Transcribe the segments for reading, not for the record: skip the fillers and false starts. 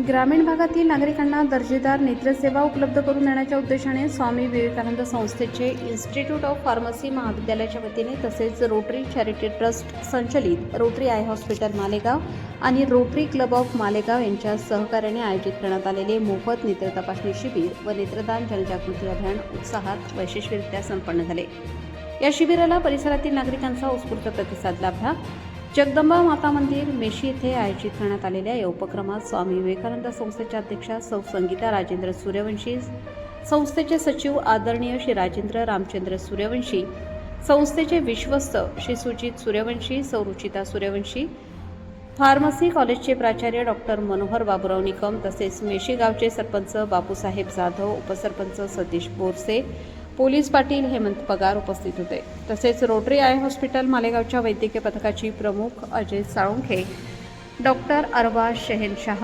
ग्रामीण भागातील नागरिकांना दर्जेदार नेत्रसेवा उपलब्ध करून देण्याच्या उद्देशाने स्वामी विवेकानंद संस्थेचे इन्स्टिट्यूट ऑफ फार्मसी महाविद्यालयाच्या वतीने तसेच रोटरी चॅरिटी ट्रस्ट संचलित रोटरी आय हॉस्पिटल मालेगाव आणि रोटरी क्लब ऑफ मालेगाव यांच्या सहकार्याने आयोजित करण्यात आलेले मोफत नेत्र तपासणी शिबिर व नेत्रदान जनजागृती अभियान उत्साहात व यशस्वीरित्या संपन्न झाले। या शिबिराला परिसरातील नागरिकांचा उत्स्फूर्त प्रतिसाद लाभला। जगदंबा माता मंदिर मेशी येथे आयोजित करण्यात आलेल्या या उपक्रमात स्वामी विवेकानंद संस्थेच्या अध्यक्षा सौ संगीता राजेंद्र सूर्यवंशी, संस्थेचे सचिव आदरणीय श्री राजेंद्र रामचंद्र सूर्यवंशी, संस्थेचे विश्वस्त श्री सुजित सूर्यवंशी, सौ रुचिता सूर्यवंशी, फार्मसी कॉलेजचे प्राचार्य डॉक्टर मनोहर बाबुराव निकम तसेच मेशी गावचे सरपंच बापूसाहेब जाधव, उपसरपंच सतीश बोरसे, पोलीस पाटील हेमंत पगार उपस्थित होते। तसेच रोटरी आय हॉस्पिटल मालेगावच्या वैद्यकीय पथकाची प्रमुख अजय साळुंखे, डॉक्टर अरबाज शहेनशाह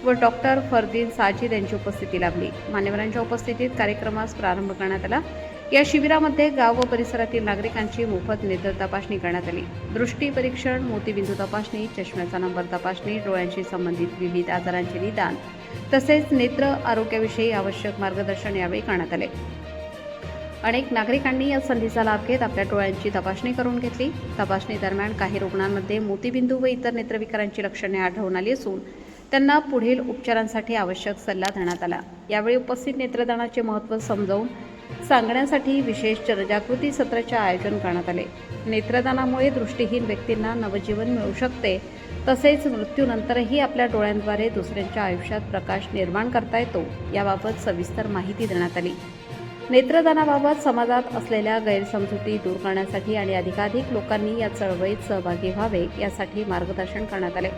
व डॉक्टर फरदीन साजिद यांची उपस्थिती लाभली। मान्यवरांच्या उपस्थितीत कार्यक्रमास प्रारंभ करण्यात आला। या शिबिरामध्ये गाव व परिसरातील नागरिकांची मोफत नेत्र तपासणी करण्यात आली। दृष्टी परीक्षण, मोतीबिंदू तपासणी, चष्म्याचा नंबर तपासणी, डोळ्यांशी संबंधित विविध आजारांचे निदान तसेच नेत्र आरोग्याविषयी आवश्यक मार्गदर्शन यावेळी करण्यात आले। अनेक नागरिकांनी या संधीचा लाभ घेत आपल्या डोळ्यांची तपासणी करून घेतली। तपासणी दरम्यान काही रुग्णांमध्ये मोतीबिंदू व इतर नेत्रविकारांची लक्षणे आढळून आली असून त्यांना पुढील उपचारांसाठी आवश्यक सल्ला देण्यात आला। यावेळी उपस्थित नेत्रदानाचे महत्त्व समजावून सांगण्यासाठी विशेष जनजागृती सत्राचे आयोजन करण्यात आले। नेत्रदानामुळे दृष्टीहीन व्यक्तींना नवजीवन मिळू शकते, तसेच मृत्यूनंतरही आपल्या डोळ्यांद्वारे दुसऱ्यांच्या आयुष्यात प्रकाश निर्माण करता येतो, याबाबत सविस्तर माहिती देण्यात आली। नेत्रदानाबाबत समाजात असलेल्या गैरसमजुती दूर करण्यासाठी आणि अधिकाधिक लोकांनी या चळवळीत सहभागी व्हावे यासाठी मार्गदर्शन करण्यात आले।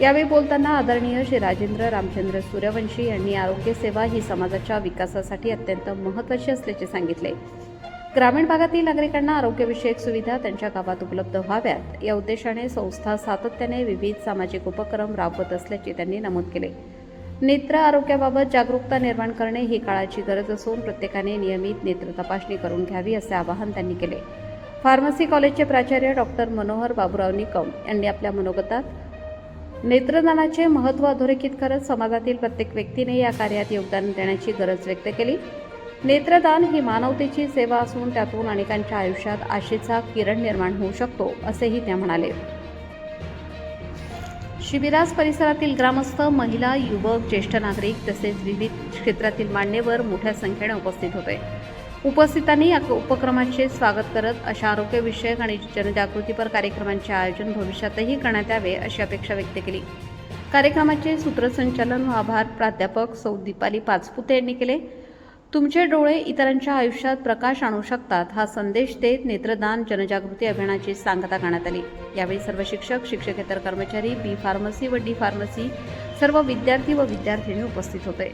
यावेळी बोलताना आदरणीय श्री राजेंद्र रामचंद्र सूर्यवंशी यांनी आरोग्य सेवा ही समाजाच्या विकासासाठी अत्यंत महत्त्वाची असल्याचे सांगितले। ग्रामीण भागातील नागरिकांना आरोग्यविषयक सुविधा त्यांच्या गावात उपलब्ध व्हाव्यात या उद्देशाने संस्था सातत्याने विविध सामाजिक उपक्रम राबवत असल्याचे त्यांनी नमूद केले। नेत्र आरोग्याबाबत जागरूकता निर्माण करणे ही काळाची गरज असून प्रत्येकाने नियमित नेत्र तपासणी करून घ्यावी असे आवाहन त्यांनी केले। फार्मसी कॉलेजचे प्राचार्य डॉक्टर मनोहर बाबुराव निकम यांनी आपल्या मनोगतात नेत्रदानाचे महत्त्व अधोरेखित करत समाजातील प्रत्येक व्यक्तीने या कार्यात योगदान देण्याची गरज व्यक्त केली। नेत्रदान ही मानवतेची सेवा असून त्यातून अनेकांच्या आयुष्यात आशेचा किरण निर्माण होऊ शकतो असेही त्या म्हणाले। शिबिरास परिसरातील ग्रामस्थ, महिला, युवक, ज्येष्ठ नागरिक तसेच विविध क्षेत्रातील मान्यवर मोठ्या संख्येने उपस्थित होते। उपस्थितांनी या उपक्रमाचे स्वागत करत अशा आरोग्यविषयक आणि जनजागृतीपर कार्यक्रमांचे आयोजन भविष्यातही करण्यात यावे अशी अपेक्षा व्यक्त केली। कार्यक्रमाचे सूत्रसंचालन व आभार प्राध्यापक सौ दीपाली पाचपुते यांनी केले। तुमचे डोळे इतरांच्या आयुष्यात प्रकाश आणू शकतात हा संदेश देत नेत्रदान जनजागृती अभियानाची सांगता करण्यात आली। यावेळी सर्व शिक्षक, शिक्षकेतर कर्मचारी, बी फार्मसी व डी फार्मसी, सर्व विद्यार्थी व विद्यार्थिनी उपस्थित होते।